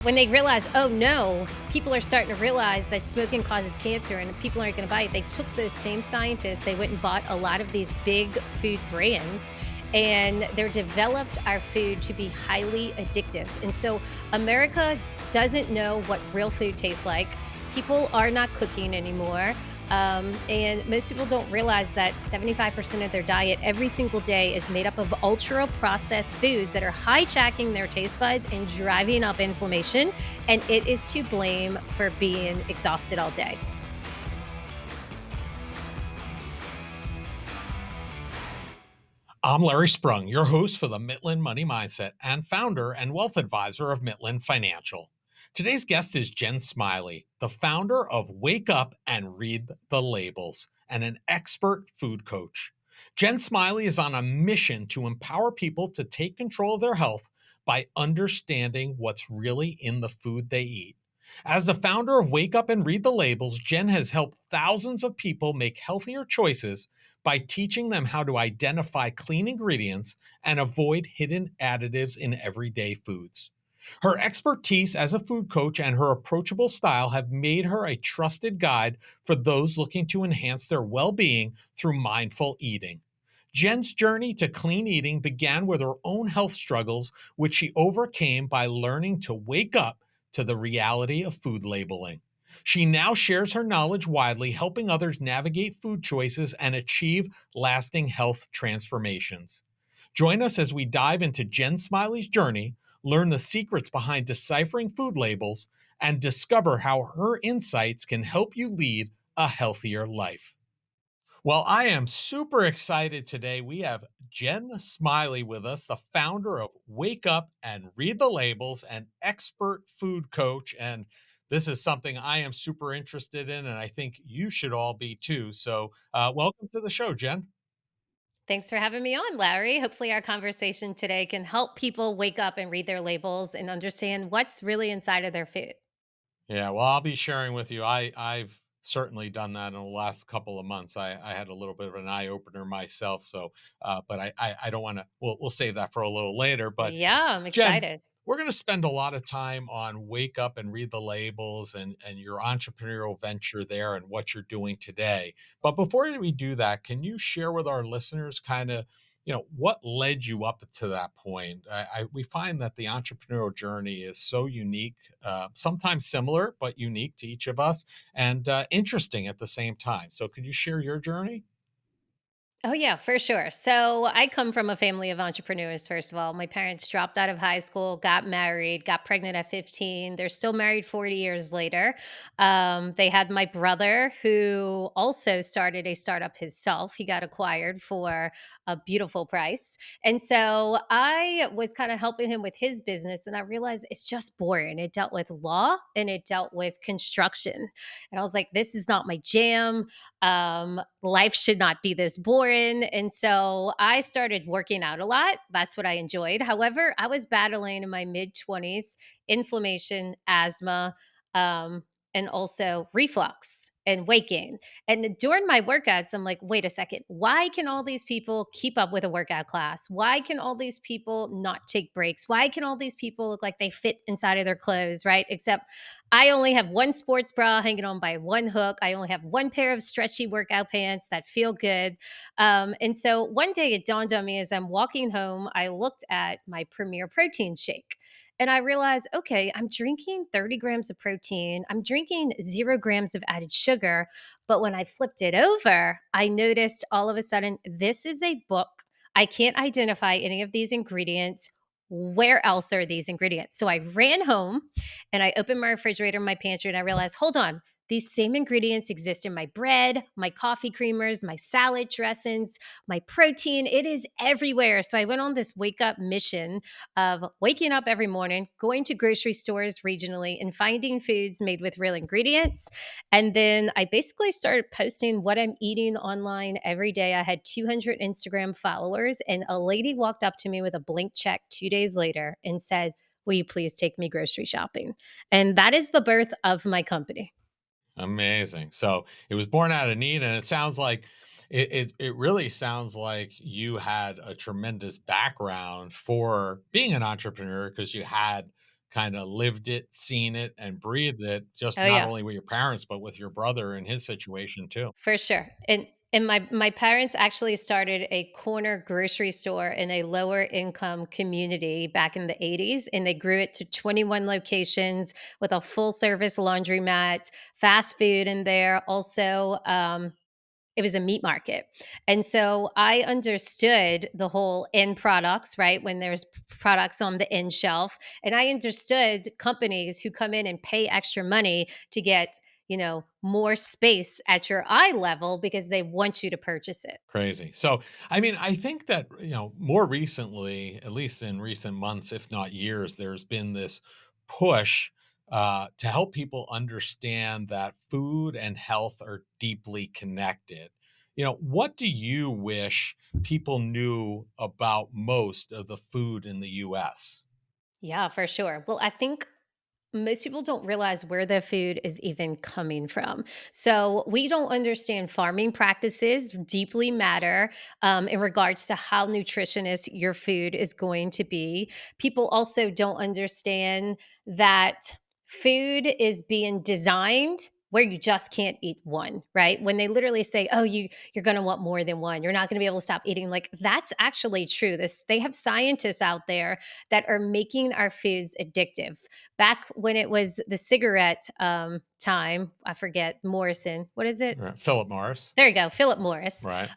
When they realize, oh no, people are starting to realize that smoking causes cancer and people aren't going to buy it, they took those same scientists, they went and bought a lot of these big food brands, and they're developed our food to be highly addictive. And so America doesn't know what real food tastes like. People are not cooking anymore. And most people don't realize that 75% of their diet every single day is made up of ultra processed foods that are hijacking their taste buds and driving up inflammation. And it is to blame for being exhausted all day. I'm Larry Sprung, your host for the Mitlin Money Mindset and founder and wealth advisor of Mitlin Financial. Today's guest is Jen Smiley, the founder of Wake Up and Read the Labels and an expert food coach. Jen Smiley is on a mission to empower people to take control of their health by understanding what's really in the food they eat. As the founder of Wake Up and Read the Labels, Jen has helped thousands of people make healthier choices by teaching them how to identify clean ingredients and avoid hidden additives in everyday foods. Her expertise as a food coach and her approachable style have made her a trusted guide for those looking to enhance their well being through mindful eating. Jen's journey to clean eating began with her own health struggles, which she overcame by learning to wake up to the reality of food labeling. She now shares her knowledge widely, helping others navigate food choices and achieve lasting health transformations. Join us as we dive into Jen Smiley's journey, learn the secrets behind deciphering food labels, and discover how her insights can help you lead a healthier life. Well, I am super excited today. We have Jen Smiley with us, the founder of Wake Up and Read the Labels, an expert food coach. And this is something I am super interested in, and I think you should all be too. So, welcome to the show, Jen. Thanks for having me on, Larry. Hopefully, our conversation today can help people wake up and read their labels and understand what's really inside of their food. Yeah, well, I'll be sharing with you. I've certainly done that in the last couple of months. I had a little bit of an eye opener myself. So, but I don't want to. We'll save that for a little later. But Yeah, I'm Jen, excited. we're going to spend a lot of time on Wake Up and Read the Labels and your entrepreneurial venture there and what you're doing today. But before we do that, can you share with our listeners kind of, what led you up to that point? We find that the entrepreneurial journey is so unique, sometimes similar, but unique to each of us and interesting at the same time. So could you share your journey? Oh, yeah, for sure. So I come from a family of entrepreneurs, first of all. My parents dropped out of high school, got married, got pregnant at 15. They're still married 40 years later. They had my brother who also started a startup himself. He got acquired for a beautiful price. And so I was kind of helping him with his business. And I realized it's just boring. It dealt with law and it dealt with construction. And I was like, this is not my jam. Life should not be this boring. And so I started working out a lot. That's what I enjoyed. However, I was battling in my mid 20s inflammation, asthma, um, and also reflux and weight gain. And during my workouts, I'm like, wait a second, why can all these people keep up with a workout class? Why can all these people not take breaks? Why can all these people look like they fit inside of their clothes, right? Except I only have one sports bra hanging on by one hook. I only have one pair of stretchy workout pants that feel good. And so one day it dawned on me as I'm walking home, I looked at my Premier Protein shake. And I realized, okay, I'm drinking 30 grams of protein. I'm drinking 0 grams of added sugar. But when I flipped it over, I noticed all of a sudden, this is a book. I can't identify any of these ingredients. Where else are these ingredients? So I ran home and I opened my refrigerator, my pantry, and I realized, hold on, these same ingredients exist in my bread, my coffee creamers, my salad dressings, my protein. It is everywhere. So I went on this wake up mission of waking up every morning, going to grocery stores regionally and finding foods made with real ingredients. And then I basically started posting what I'm eating online every day. I had 200 Instagram followers, and a lady walked up to me with a blank check 2 days later and said, will you please take me grocery shopping? And that is the birth of my company. Amazing. So it was born out of need, and it sounds like it really sounds like you had a tremendous background for being an entrepreneur because you had kind of lived it, seen it, and breathed it, just Oh, not yeah. only with your parents, but with your brother in his situation too. For sure. And my parents actually started a corner grocery store in a lower income community back in the 80s, and they grew it to 21 locations with a full service laundromat, fast food in there, also it was a meat market. And so I understood the whole end products, right? When there's products on the end shelf. And I understood companies who come in and pay extra money to get, more space at your eye level because they want you to purchase it. Crazy. So, I mean, I think that, more recently, at least in recent months, if not years, there's been this push to help people understand that food and health are deeply connected. What do you wish people knew about most of the food in the US? Yeah, for sure. Well, I think most people don't realize where their food is even coming from. So, we don't understand farming practices deeply matter in regards to how nutritious your food is going to be. People also don't understand that food is being designed where you just can't eat one, right? When they literally say, "Oh, you're going to want more than one. You're not going to be able to stop eating." Like that's actually true. This they have scientists out there that are making our foods addictive. Back when it was the cigarette time, I forget Morrison. What is it? Right. Philip Morris, There you go, Philip Morris. right?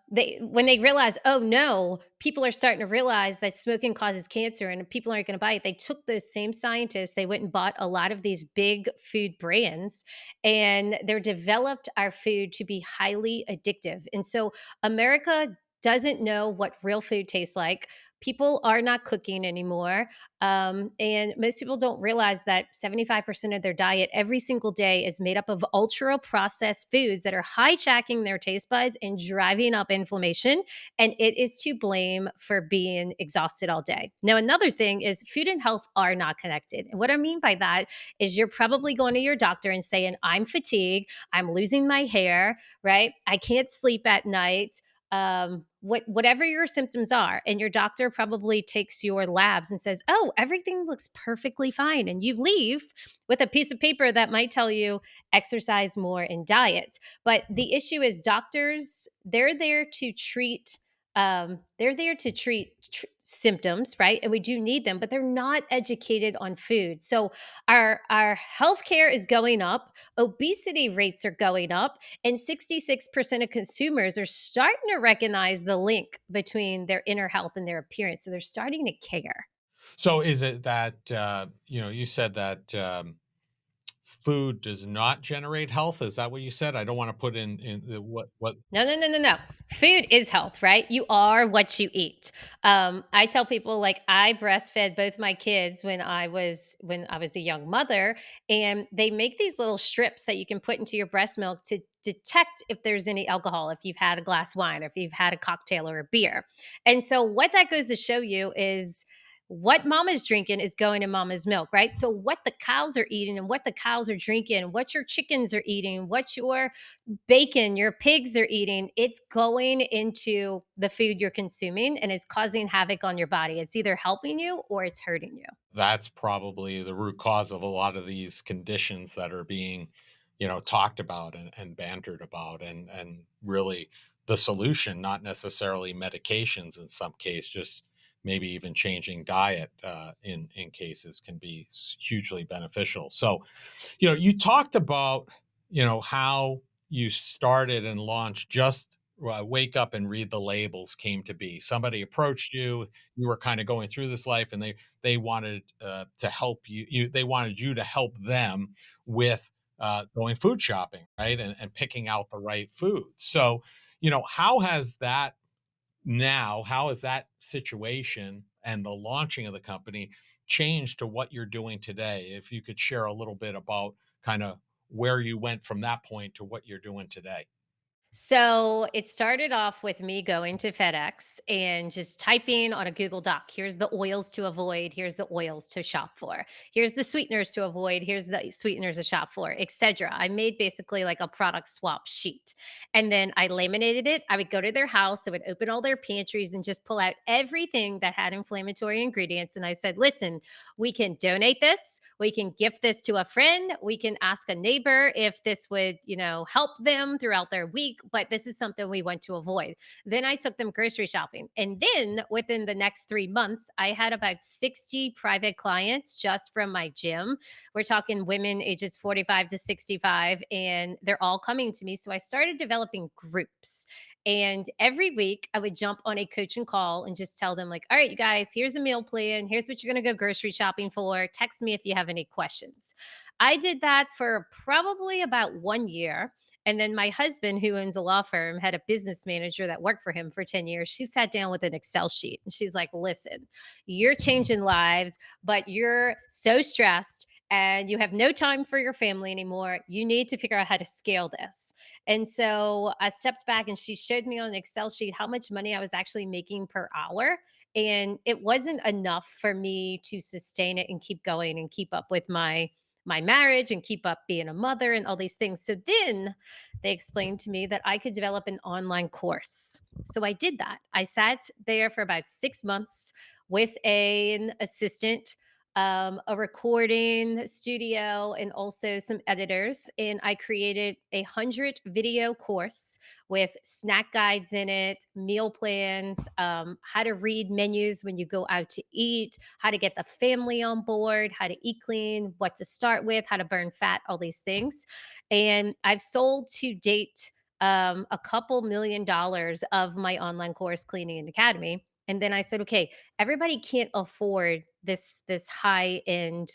They when they realized, oh no, people are starting to realize that smoking causes cancer and people aren't going to buy it. They took those same scientists, they went and bought a lot of these big food brands, and they're developed our food to be highly addictive. And so America doesn't know what real food tastes like. People are not cooking anymore. And most people don't realize that 75% of their diet every single day is made up of ultra processed foods that are hijacking their taste buds and driving up inflammation. And it is to blame for being exhausted all day. Now, another thing is food and health are not connected. And what I mean by that is you're probably going to your doctor and saying, I'm fatigued, I'm losing my hair, right? I can't sleep at night, whatever your symptoms are, and your doctor probably takes your labs and says, oh, everything looks perfectly fine, and you leave with a piece of paper that might tell you exercise more and diet. But the issue is doctors, they're there to treat symptoms, right? And we do need them, but they're not educated on food. So our healthcare is going up, obesity rates are going up, and 66% of consumers are starting to recognize the link between their inner health and their appearance. So they're starting to care. So, is it that, you said that food does not generate health? Is that what you said? I don't want to put in the what. No, no, no, no, no. Food is health, right? You are what you eat. I tell people like I breastfed both my kids when I was a young mother, and they make these little strips that you can put into your breast milk to detect if there's any alcohol, if you've had a glass of wine, or if you've had a cocktail or a beer. And so what that goes to show you is what mama's drinking is going in mama's milk, right? So what the cows are eating and what the cows are drinking, what your chickens are eating, what your bacon your pigs are eating, it's going into the food you're consuming and is causing havoc on your body. It's either helping you or it's hurting you. That's probably the root cause of a lot of these conditions that are being, talked about and bantered about, and really the solution, not necessarily medications in some case, just maybe even changing diet in cases can be hugely beneficial. So, you talked about, how you started and launched just wake up and read the labels came to be. Somebody approached you, you were kind of going through this life, and they wanted to help they wanted you to help them with going food shopping, right? And picking out the right food. So, how has that situation and the launching of the company changed to what you're doing today? If you could share a little bit about kind of where you went from that point to what you're doing today. So it started off with me going to FedEx and just typing on a Google Doc, here's the oils to avoid, here's the oils to shop for, here's the sweeteners to avoid, here's the sweeteners to shop for, etc. I made basically like a product swap sheet. And then I laminated it. I would go to their house, I would open all their pantries and just pull out everything that had inflammatory ingredients. And I said, listen, we can donate this, we can gift this to a friend, we can ask a neighbor if this would, help them throughout their week, but this is something we want to avoid. Then I took them grocery shopping. And then within the next 3 months, I had about 60 private clients just from my gym. We're talking women ages 45 to 65, and they're all coming to me. So I started developing groups. And every week I would jump on a coaching call and just tell them, like, all right, you guys, here's a meal plan. Here's what you're going to go grocery shopping for. Text me if you have any questions. I did that for probably about 1 year. And then my husband, who owns a law firm, had a business manager that worked for him for 10 years. She sat down with an Excel sheet and she's like, listen, you're changing lives, but you're so stressed and you have no time for your family anymore. You need to figure out how to scale this. And so I stepped back and she showed me on an Excel sheet how much money I was actually making per hour. And it wasn't enough for me to sustain it and keep going and keep up with my marriage and keep up being a mother and all these things. So then they explained to me that I could develop an online course. So I did that. I sat there for about 6 months with an assistant, a recording studio, and also some editors. And I created 100 video course with snack guides in it, meal plans, how to read menus when you go out to eat, how to get the family on board, how to eat clean, what to start with, how to burn fat, all these things. And I've sold to date a couple $1 million of my online course, Cleaning and Academy. And then I said, okay, everybody can't afford this high end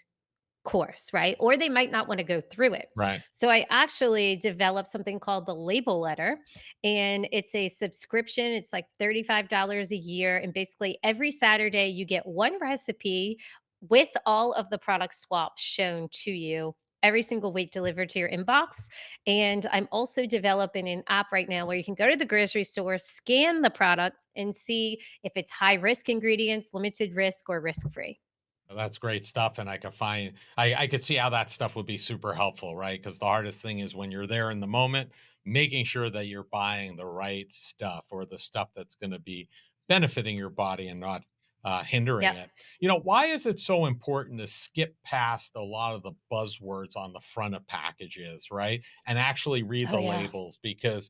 course, right? Or they might not want to go through it. Right. So I actually developed something called the label letter, and it's a subscription. It's like $35 a year. And basically, every Saturday, you get one recipe with all of the product swaps shown to you. Every single week delivered to your inbox. And I'm also developing an app right now where you can go to the grocery store, scan the product, and see if it's high risk ingredients, limited risk, or risk free. Well, that's great stuff, and I could see how that stuff would be super helpful, right? Because the hardest thing is when you're there in the moment, making sure that you're buying the right stuff or the stuff that's going to be benefiting your body and not hindering Yep. it. Why is it so important to skip past a lot of the buzzwords on the front of packages, right? And actually read Oh, the yeah. labels because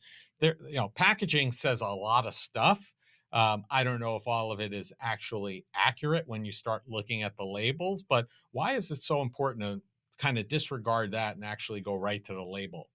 packaging says a lot of stuff. I don't know if all of it is actually accurate when you start looking at the labels, but why is it so important to kind of disregard that and actually go right to the label?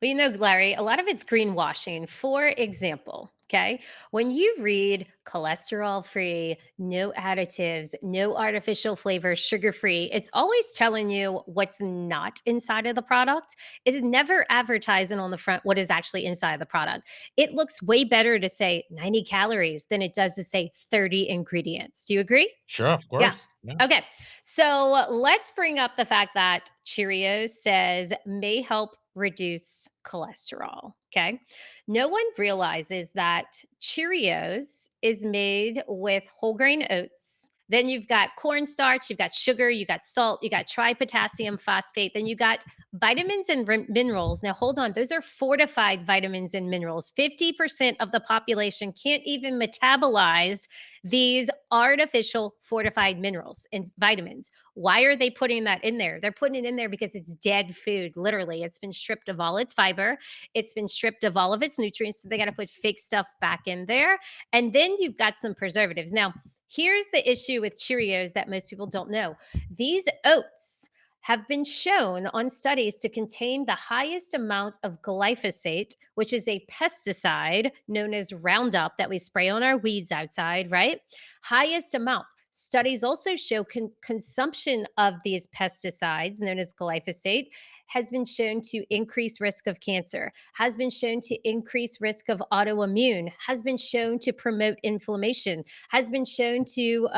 Well, Larry, a lot of it's greenwashing. For example, okay, when you read cholesterol free, no additives, no artificial flavors, sugar free, it's always telling you what's not inside of the product. It's never advertising on the front what is actually inside the product. It looks way better to say 90 calories than it does to say 30 ingredients. Do you agree? Sure, of Yeah. course. Yeah. Okay. So let's bring up the fact that Cheerios says may help reduce cholesterol. Okay. No one realizes that Cheerios is made with whole grain oats. Then you've got cornstarch, you've got sugar, you got salt, you got tripotassium phosphate, then you got vitamins and minerals. Now, hold on, those are fortified vitamins and minerals. 50% of the population can't even metabolize these artificial fortified minerals and vitamins. Why are they putting that in there? They're putting it in there because it's dead food, literally. It's been stripped of all its fiber, it's been stripped of all of its nutrients. So they got to put fake stuff back in there. And then you've got some preservatives. Now, here's the issue with Cheerios that most people don't know: these oats have been shown on studies to contain the highest amount of glyphosate, which is a pesticide known as Roundup that we spray on our weeds outside, right? Highest amount. Studies also show consumption of these pesticides, known as glyphosate, has been shown to increase risk of cancer, has been shown to increase risk of autoimmune, has been shown to promote inflammation, has been shown to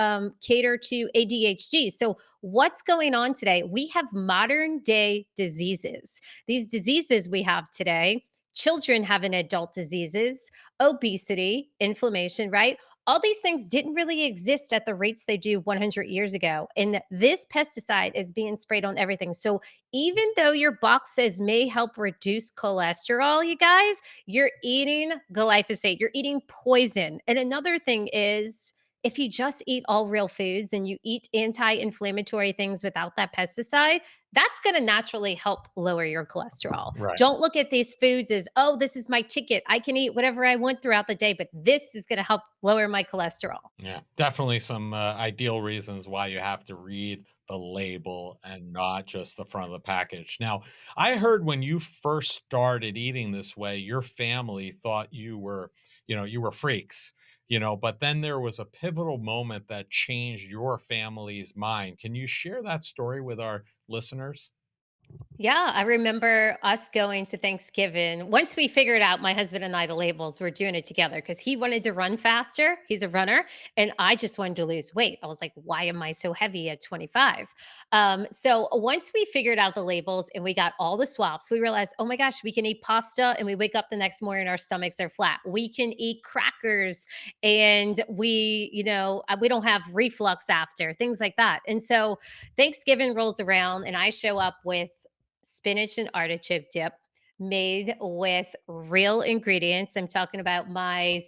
cater to ADHD. So what's going on today? We have modern day diseases. These diseases we have today children having adult diseases, obesity, inflammation, right? All these things didn't really exist at the rates they do 100 years ago. And this pesticide is being sprayed on everything. So even though your box says may help reduce cholesterol, you guys, you're eating glyphosate, you're eating poison. And another thing is, if you just eat all real foods and you eat anti inflammatory things without that pesticide, that's going to naturally help lower your cholesterol. Right. Don't look at these foods as, oh, this is my ticket. I can eat whatever I want throughout the day, but this is going to help lower my cholesterol. Yeah, definitely some ideal reasons why you have to read the label and not just the front of the package. Now, I heard when you first started eating this way, your family thought you were freaks, but then there was a pivotal moment that changed your family's mind. Can you share that story with our listeners? Yeah, I remember us going to Thanksgiving. Once we figured out, my husband and I, the labels, we're doing it together because he wanted to run faster. He's a runner. And I just wanted to lose weight. I was like, why am I so heavy at 25? So once we figured out the labels and we got all the swaps, we realized, oh my gosh, we can eat pasta and we wake up the next morning, our stomachs are flat. We can eat crackers and we don't have reflux after, things like that. And so Thanksgiving rolls around and I show up with spinach and artichoke dip made with real ingredients. I'm talking about my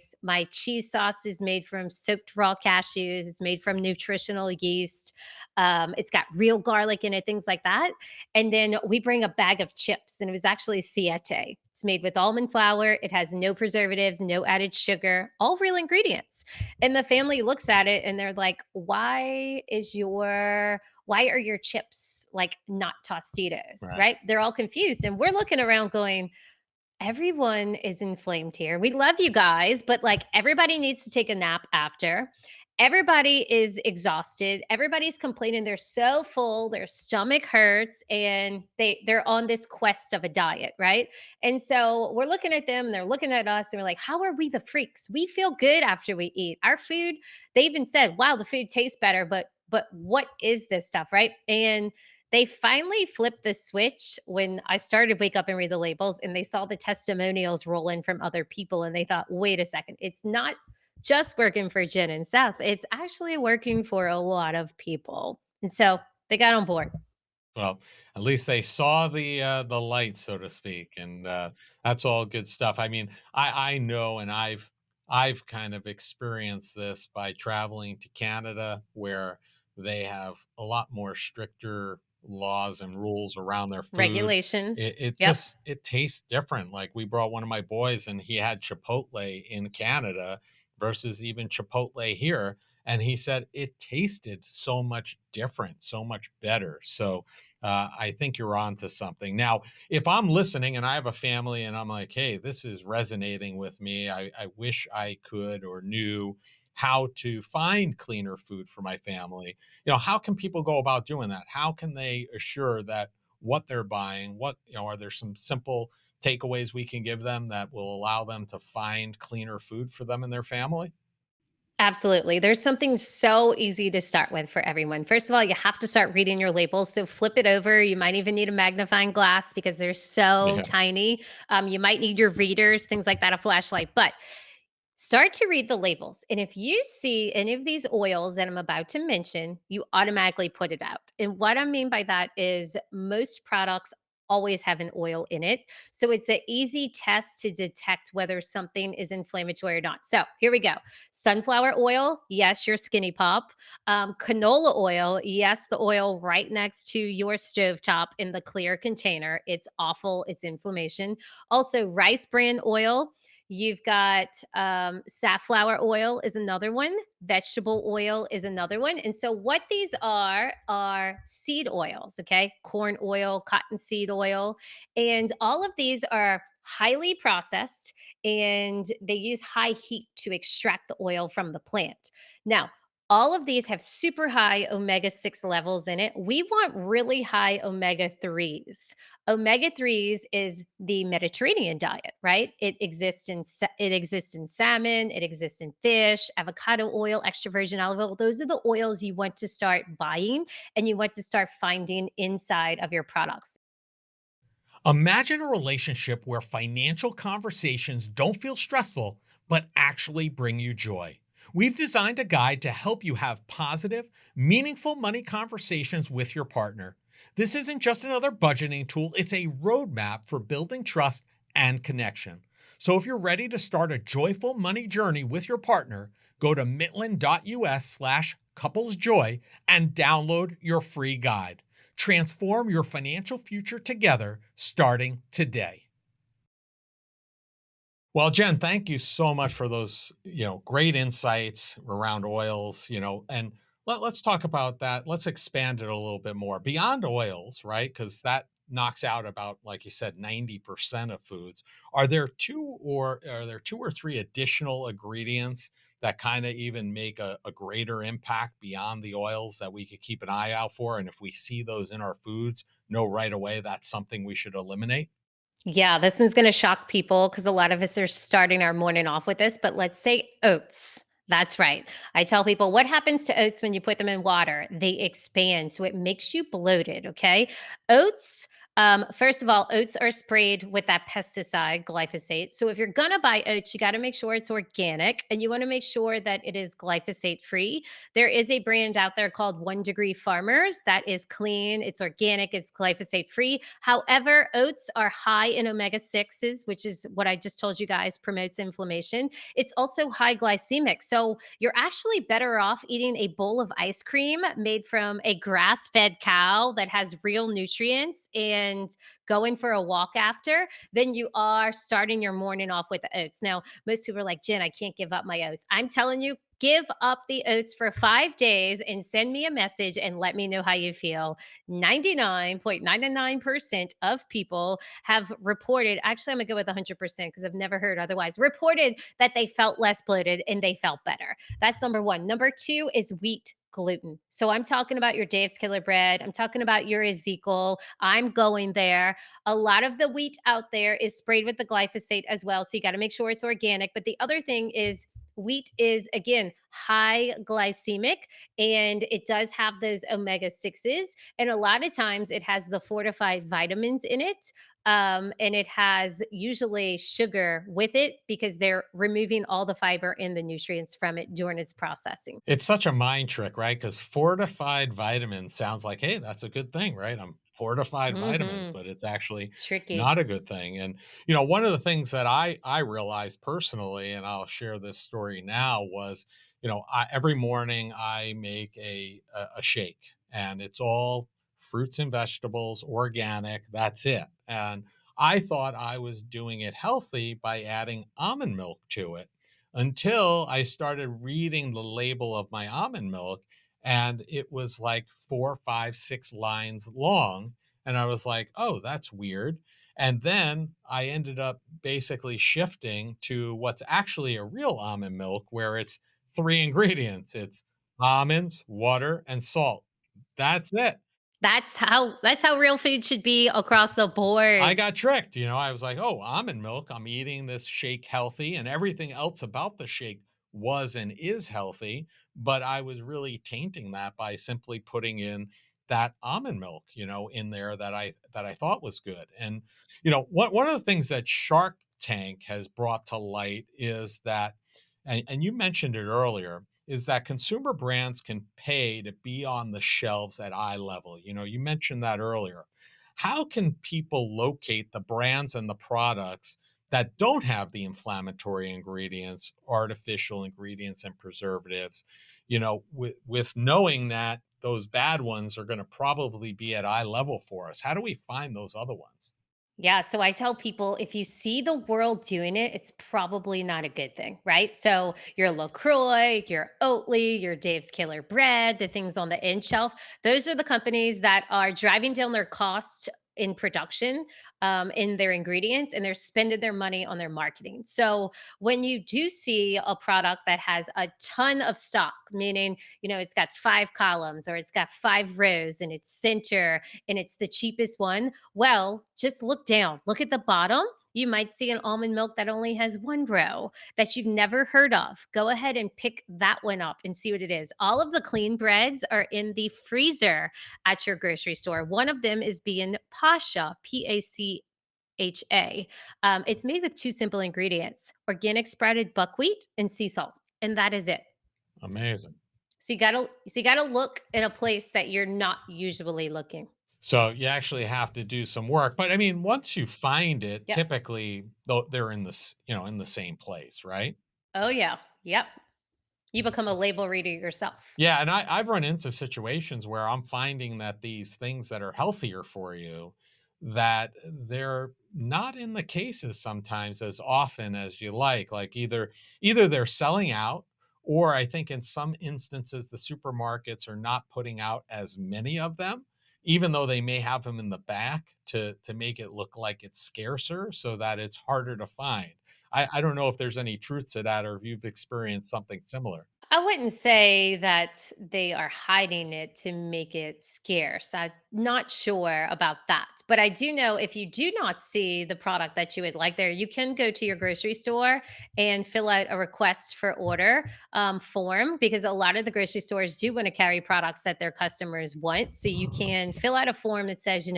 cheese sauce is made from soaked raw cashews. It's made from nutritional yeast. It's got real garlic in it, things like that. And then we bring a bag of chips, and it was actually siete. It's made with almond flour. It has no preservatives, no added sugar, all real ingredients. And the family looks at it and they're like, why are your chips like not Tostitos, Right. right? They're all confused. And we're looking around going, everyone is inflamed here. We love you guys, but like everybody needs to take a nap after. Everybody is exhausted. Everybody's complaining they're so full, their stomach hurts, and they're on this quest of a diet, right? And so we're looking at them and they're looking at us and we're like, how are we the freaks? We feel good after we eat. Our food, they even said, wow, the food tastes better, but what is this stuff, right? And they finally flipped the switch when I started Wake Up and Read the Labels, and they saw the testimonials roll in from other people, and they thought, wait a second, it's not just working for Jen and Seth, it's actually working for a lot of people. And so they got on board. Well, at least they saw the light, so to speak, and that's all good stuff. I mean, I know, and I've kind of experienced this by traveling to Canada, where they have a lot more stricter laws and rules around their food. Regulations. It Yep. just it tastes different. Like we brought one of my boys, and he had Chipotle in Canada versus even Chipotle here, and he said it tasted so much different, so much better. So I think you're on to something. Now, if I'm listening and I have a family and I'm like, hey, this is resonating with me, I wish I could or knew how to find cleaner food for my family. How can people go about doing that? How can they assure that what they're buying, are there some simple takeaways we can give them that will allow them to find cleaner food for them and their family? Absolutely. There's something so easy to start with for everyone. First of all, you have to start reading your labels. So flip it over. You might even need a magnifying glass because they're so Yeah. tiny. You might need your readers, things like that, a flashlight. But start to read the labels. And if you see any of these oils that I'm about to mention, you automatically put it out. And what I mean by that is most products always have an oil in it. So it's an easy test to detect whether something is inflammatory or not. So here we go. Sunflower oil, yes, your skinny pop. Canola oil, yes, the oil right next to your stovetop in the clear container. It's awful, it's inflammation. Also, rice bran oil. You've got safflower oil is another one. Vegetable oil is another one. And so what these are seed oils, okay? Corn oil, cottonseed oil, and all of these are highly processed and they use high heat to extract the oil from the plant. Now, all of these have super high omega 6 levels in it. We want really high omega 3s. Omega 3s is the Mediterranean diet, right? It exists in salmon, it exists in fish, avocado oil, extra virgin olive oil. Those are the oils you want to start buying and you want to start finding inside of your products. Imagine a relationship where financial conversations don't feel stressful, but actually bring you joy. We've designed a guide to help you have positive, meaningful money conversations with your partner. This isn't just another budgeting tool, it's a roadmap for building trust and connection. So if you're ready to start a joyful money journey with your partner, go to mitlin.us/couplesjoy and download your free guide. Transform your financial future together starting today. Well, Jen, thank you so much for those, great insights around oils, and let's talk about that. Let's expand it a little bit more beyond oils, right? Because that knocks out about, like you said, 90% of foods. Are there two or three additional ingredients that kind of even make a greater impact beyond the oils that we could keep an eye out for? And if we see those in our foods, know right away that's something we should eliminate. Yeah, this one's gonna shock people because a lot of us are starting our morning off with this, but let's say oats. That's right. I tell people what happens to oats when you put them in water? They expand, so it makes you bloated. Okay. Oats, first of all, oats are sprayed with that pesticide, glyphosate. So if you're gonna buy oats, you gotta make sure it's organic and you wanna make sure that it is glyphosate free. There is a brand out there called 1 Degree Farmers that is clean, it's organic, it's glyphosate free. However, oats are high in omega 6s, which is what I just told you guys promotes inflammation. It's also high glycemic. So you're actually better off eating a bowl of ice cream made from a grass fed cow that has real nutrients and going for a walk after than you are starting your morning off with the oats. Now, most people are like, Jen, I can't give up my oats. I'm telling you, give up the oats for 5 days and send me a message and let me know how you feel. 99.99% of people have reported, actually, I'm gonna go with 100% because I've never heard otherwise, reported that they felt less bloated and they felt better. That's number one. Number two is wheat gluten. So I'm talking about your Dave's Killer Bread. I'm talking about your Ezekiel. I'm going there. A lot of the wheat out there is sprayed with the glyphosate as well. So you got to make sure it's organic. But the other thing is, wheat is again high glycemic and it does have those omega 6s, and a lot of times it has the fortified vitamins in it. And it has usually sugar with it because they're removing all the fiber and the nutrients from it during its processing. It's such a mind trick, right? Because fortified vitamins sounds like, hey, that's a good thing, right? I'm fortified vitamins, Hmm. but it's actually Tricky. not a good thing. And one of the things that I realized personally, and I'll share this story now, was every morning I make a shake, and it's all fruits and vegetables, organic. That's it. And I thought I was doing it healthy by adding almond milk to it until I started reading the label of my almond milk, and it was like 4, 5, 6 lines long. And I was like, oh, that's weird. And then I ended up basically shifting to what's actually a real almond milk, where it's three ingredients: it's almonds, water, and salt. That's it. That's how real food should be across the I board. got tricked. I was like, "Oh, almond milk. I'm eating this shake healthy," and everything else about the shake was and is healthy, but I was really tainting that by simply putting in that almond milk, in there that I thought was good. And one of the things that Shark Tank has brought to light is that, and you mentioned it earlier, is that consumer brands can pay to be on the shelves at eye level. You mentioned that earlier. How can people locate the brands and the products that don't have the inflammatory ingredients, artificial ingredients, and preservatives, with knowing that those bad ones are going to probably be at eye level for us? How do we find those other ones? Yeah, so I tell people if you see the world doing it, it's probably not a good thing, right? So your LaCroix, your Oatly, your Dave's Killer Bread, the things on the end shelf, those are the companies that are driving down their cost in production, in their ingredients, and they're spending their money on their marketing. So when you do see a product that has a ton of stock, meaning, it's got 5 columns or it's got 5 rows and it's center and it's the cheapest one, well, just look down. Look at the bottom. You might see an almond milk that only has 1 row that you've never heard of. Go ahead and pick that one up and see what it is. All of the clean breads are in the freezer at your grocery store. One of them is being Pasha, Paca. It's made with two simple ingredients: organic sprouted buckwheat and sea salt, and that is it. Amazing. So you gotta look in a place that you're not usually looking. So you actually have to do some work. But I mean, once you find it, Yep. typically though they're in this, in the same place, right? Oh yeah. Yep. You become a label reader yourself. Yeah, and I've run into situations where I'm finding that these things that are healthier for you, that they're not in the cases sometimes as often as you like. Like either they're selling out, or I think in some instances the supermarkets are not putting out as many of them, even though they may have them in the back to make it look like it's scarcer so that it's harder to find. I don't know if there's any truth to that or if you've experienced something similar. I wouldn't say that they are hiding it to make it scarce. I'm not sure about that. But I do know if you do not see the product that you would like there, you can go to your grocery store and fill out a request for order form, because a lot of the grocery stores do want to carry products that their customers want. So you can fill out a form that says,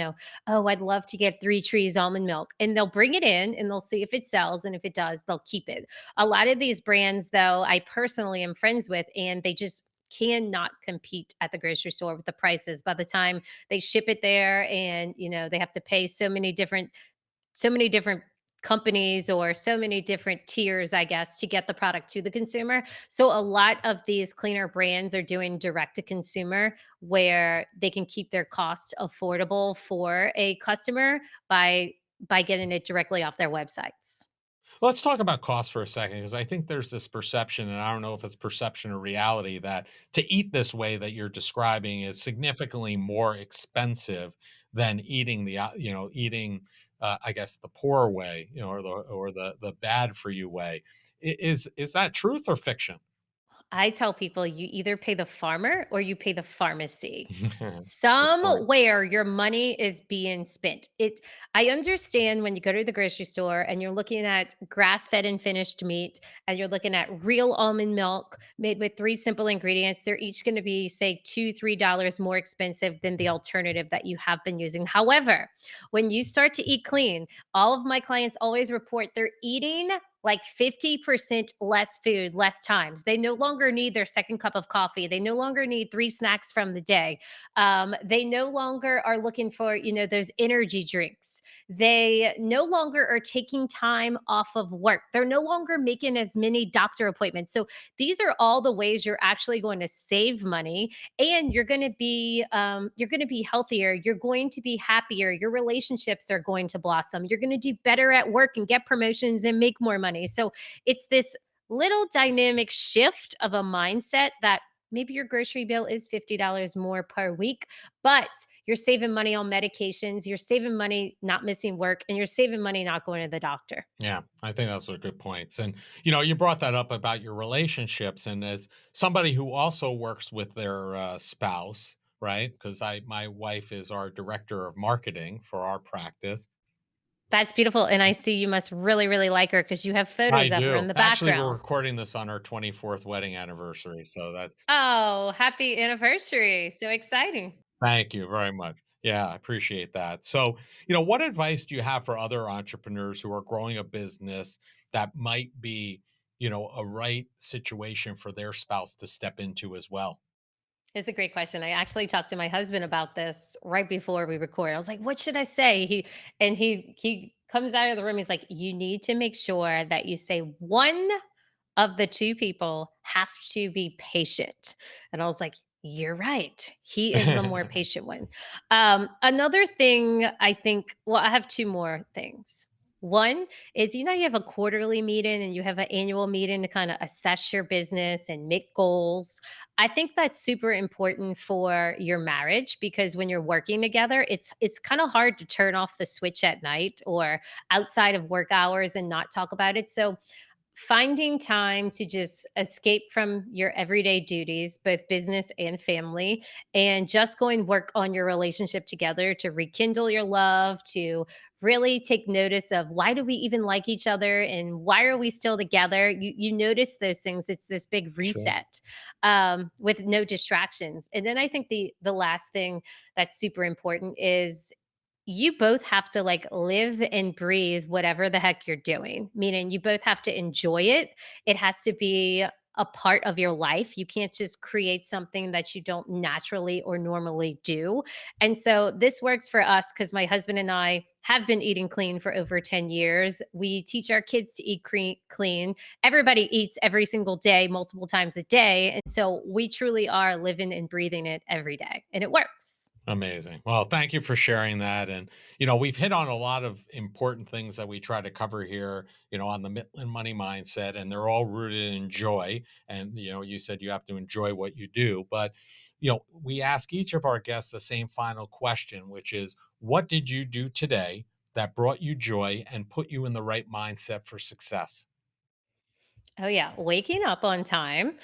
oh, I'd love to get 3 trees almond milk. And they'll bring it in and they'll see if it sells. And if it does, they'll keep it. A lot of these brands, though, I personally am friends with, and they just cannot compete at the grocery store with the prices. By the time they ship it there, and they have to pay so many different companies, or so many different tiers, I guess, to get the product to the consumer. So a lot of these cleaner brands are doing direct to consumer, where they can keep their costs affordable for a customer by getting it directly off their websites. Let's talk about cost for a second, because I think there's this perception, and I don't know if it's perception or reality, that to eat this way that you're describing is significantly more expensive than eating I guess the poor way, or the bad for you way. Is that truth or fiction? I tell people you either pay the farmer or you pay the pharmacy. Good point. Somewhere your money is being spent. I understand when you go to the grocery store and you're looking at grass-fed and finished meat, and you're looking at real almond milk made with three simple ingredients. They're each going to be, say, $2, $3 more expensive than the alternative that you have been using. However, when you start to eat clean, all of my clients always report they're eating like 50% less food, less times. They no longer need their second cup of coffee. They no longer need three snacks from the day. They no longer are looking for, those energy drinks. They no longer are taking time off of work. They're no longer making as many doctor appointments. So these are all the ways you're actually going to save money, and you're going to be healthier. You're going to be happier. Your relationships are going to blossom. You're going to do better at work and get promotions and make more money. So it's this little dynamic shift of a mindset that maybe your grocery bill is $50 more per week, but you're saving money on medications, you're saving money not missing work, and you're saving money not going to the doctor. Yeah, I think those are good points. And you brought that up about your relationships, and as somebody who also works with their spouse, right? Because I my wife is our director of marketing for our practice. That's beautiful. And I see you must really, really like her because you have I photos of her do. in the Actually, we're background. recording this on our 24th wedding anniversary, so that Oh, happy anniversary. So exciting. thank you very much. Yeah, I appreciate that. So, what advice do you have for other entrepreneurs who are growing a business that might be, a right situation for their spouse to step into as well? It's a great question. I actually talked to my husband about this right before we record. I was like, "What should I say?" He comes out of the room. He's like, "You need to make sure that you say one of the two people have to be patient." And I was like, "You're right. He is the more patient one." Another thing I think, well, I have two more things. One is, you have a quarterly meeting and you have an annual meeting to kind of assess your business and make goals. I think that's super important for your marriage, because when you're working together, it's kind of hard to turn off the switch at night or outside of work hours and not talk about it. So finding time to just escape from your everyday duties, both business and family, and just going work on your relationship together to rekindle your love, to really take notice of why do we even like each other and why are we still together. You notice those things. It's this big Sure. reset, with no distractions. And then I think the last thing that's super important is you both have to like live and breathe whatever the heck you're doing, meaning you both have to enjoy it. It has to be a part of your life. You can't just create something that you don't naturally or normally do. And so this works for us because my husband and I have been eating clean for over 10 years. We teach our kids to eat clean. Everybody eats every single day, multiple times a day. And so we truly are living and breathing it every day, and it works. Amazing. Well, thank you for sharing that. And, we've hit on a lot of important things that we try to cover here, on the Mitlin Money Mindset, and they're all rooted in joy. And, you said you have to enjoy what you do. But, we ask each of our guests the same final question, which is, what did you do today that brought you joy and put you in the right mindset for success? Oh yeah, waking up on time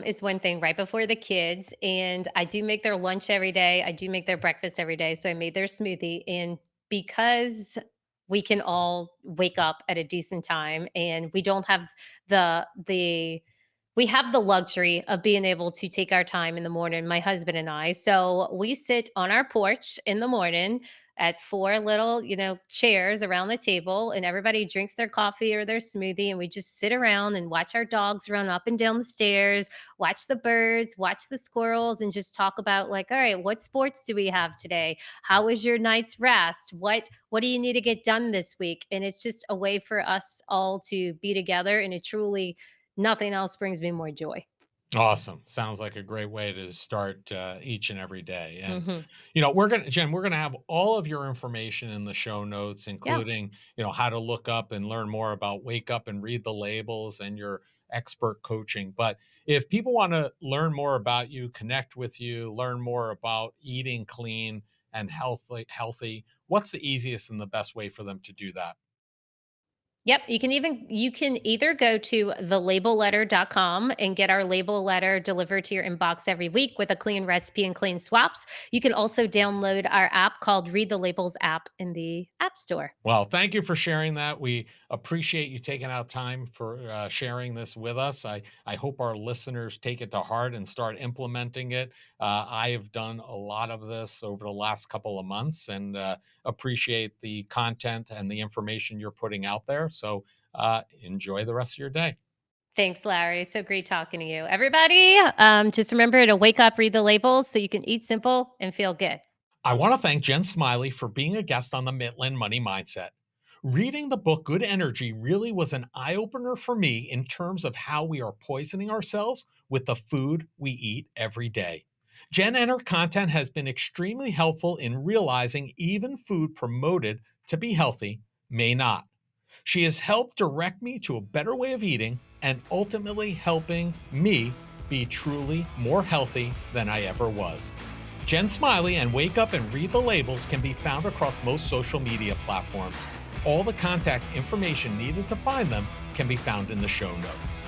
is one thing right before the kids, and I do make their lunch every day. I do make their breakfast every day, so I made their smoothie, and because we can all wake up at a decent time, and we don't have the we have the luxury of being able to take our time in the morning, my husband and I. So we sit on our porch in the morning at four little, chairs around the table, and everybody drinks their coffee or their smoothie, and we just sit around and watch our dogs run up and down the stairs, watch the birds, watch the squirrels, and just talk about like, all right, what sports do we have today? How was your night's rest? What do you need to get done this week? And it's just a way for us all to be together, and it truly nothing else brings me more joy. Awesome. Sounds like a great way to start each and every day. And, Mhm. Jen, we're going to have all of your information in the show notes, Yeah. including, how to look up and learn more about Wake Up and Read the Labels and your expert coaching. But if people want to learn more about you, connect with you, learn more about eating clean and healthy, what's the easiest and the best way for them to do that? Yep, you can either go to thelabelletter.com and get our label letter delivered to your inbox every week with a clean recipe and clean swaps. You can also download our app called Read the Labels app in the App Store. Well, thank you for sharing that. We appreciate you taking out time for sharing this with us. I hope our listeners take it to heart and start implementing it. I have done a lot of this over the last couple of months and appreciate the content and the information you're putting out there. So enjoy the rest of your day. Thanks, Larry. So great talking to you. Everybody, just remember to wake up, read the labels so you can eat simple and feel good. I want to thank Jen Smiley for being a guest on the Mitlin Money Mindset. Reading the book Good Energy really was an eye opener for me in terms of how we are poisoning ourselves with the food we eat every day. Jen and her content has been extremely helpful in realizing even food promoted to be healthy may not. She has helped direct me to a better way of eating and ultimately helping me be truly more healthy than I ever was. Jen Smiley and Wake Up and Read the Labels can be found across most social media platforms. All the contact information needed to find them can be found in the show notes.